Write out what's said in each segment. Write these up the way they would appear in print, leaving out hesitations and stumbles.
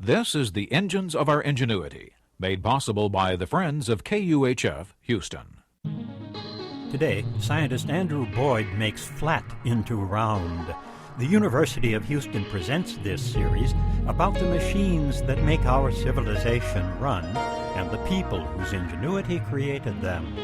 This is the Engines of Our Ingenuity, made possible by the Friends of KUHF Houston. Today, scientist Andrew Boyd makes flat into round. The University of Houston presents this series about the machines that make our civilization run and the people whose ingenuity created them.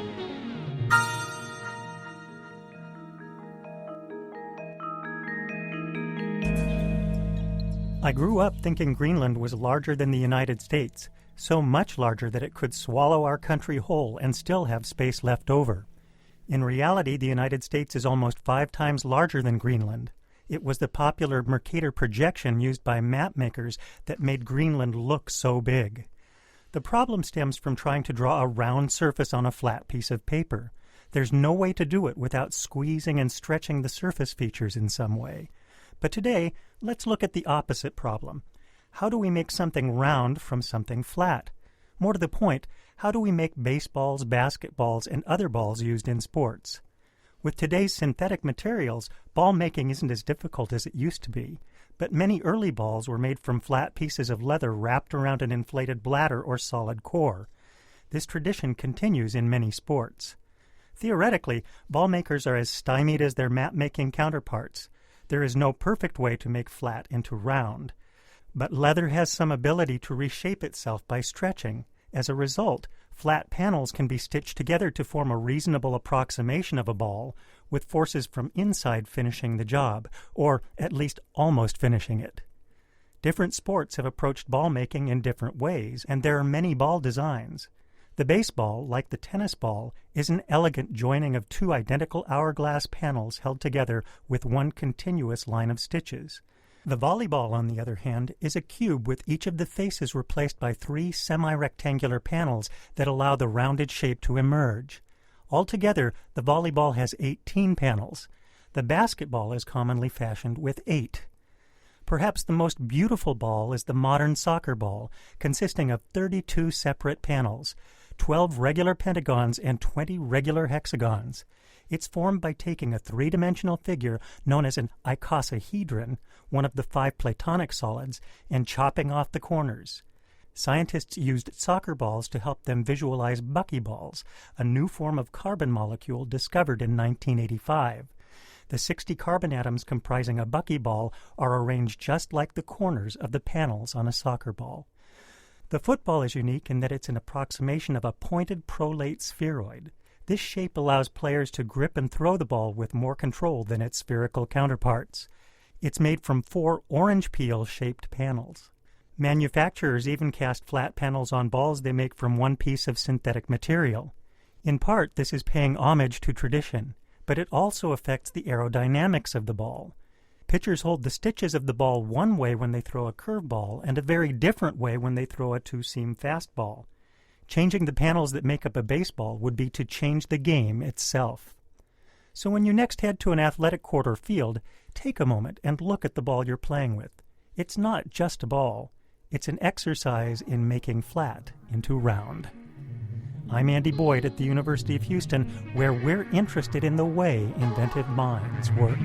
I grew up thinking Greenland was larger than the United States, so much larger that it could swallow our country whole and still have space left over. In reality, the United States is almost 5 times larger than Greenland. It was the popular Mercator projection used by map makers that made Greenland look so big. The problem stems from trying to draw a round surface on a flat piece of paper. There's no way to do it without squeezing and stretching the surface features in some way. But today, let's look at the opposite problem. How do we make something round from something flat? More to the point, how do we make baseballs, basketballs, and other balls used in sports? With today's synthetic materials, ball making isn't as difficult as it used to be, but many early balls were made from flat pieces of leather wrapped around an inflated bladder or solid core. This tradition continues in many sports. Theoretically, ball makers are as stymied as their map-making counterparts. There is no perfect way to make flat into round. But leather has some ability to reshape itself by stretching. As a result, flat panels can be stitched together to form a reasonable approximation of a ball, with forces from inside finishing the job, or at least almost finishing it. Different sports have approached ball making in different ways, and there are many ball designs. The baseball, like the tennis ball, is an elegant joining of 2 identical hourglass panels held together with one continuous line of stitches. The volleyball, on the other hand, is a cube with each of the faces replaced by 3 semi-rectangular panels that allow the rounded shape to emerge. Altogether, the volleyball has 18 panels. The basketball is commonly fashioned with 8. Perhaps the most beautiful ball is the modern soccer ball, consisting of 32 separate panels, 12 regular pentagons and 20 regular hexagons. It's formed by taking a 3-dimensional figure known as an icosahedron, one of the 5 Platonic solids, and chopping off the corners. Scientists used soccer balls to help them visualize buckyballs, a new form of carbon molecule discovered in 1985. The 60 carbon atoms comprising a buckyball are arranged just like the corners of the panels on a soccer ball. The football is unique in that it's an approximation of a pointed prolate spheroid. This shape allows players to grip and throw the ball with more control than its spherical counterparts. It's made from 4 orange peel-shaped panels. Manufacturers even cast flat panels on balls they make from one piece of synthetic material. In part, this is paying homage to tradition, but it also affects the aerodynamics of the ball. Pitchers hold the stitches of the ball one way when they throw a curveball and a very different way when they throw a 2-seam fastball. Changing the panels that make up a baseball would be to change the game itself. So when you next head to an athletic court or field, take a moment and look at the ball you're playing with. It's not just a ball. It's an exercise in making flat into round. I'm Andy Boyd at the University of Houston, where we're interested in the way inventive minds work.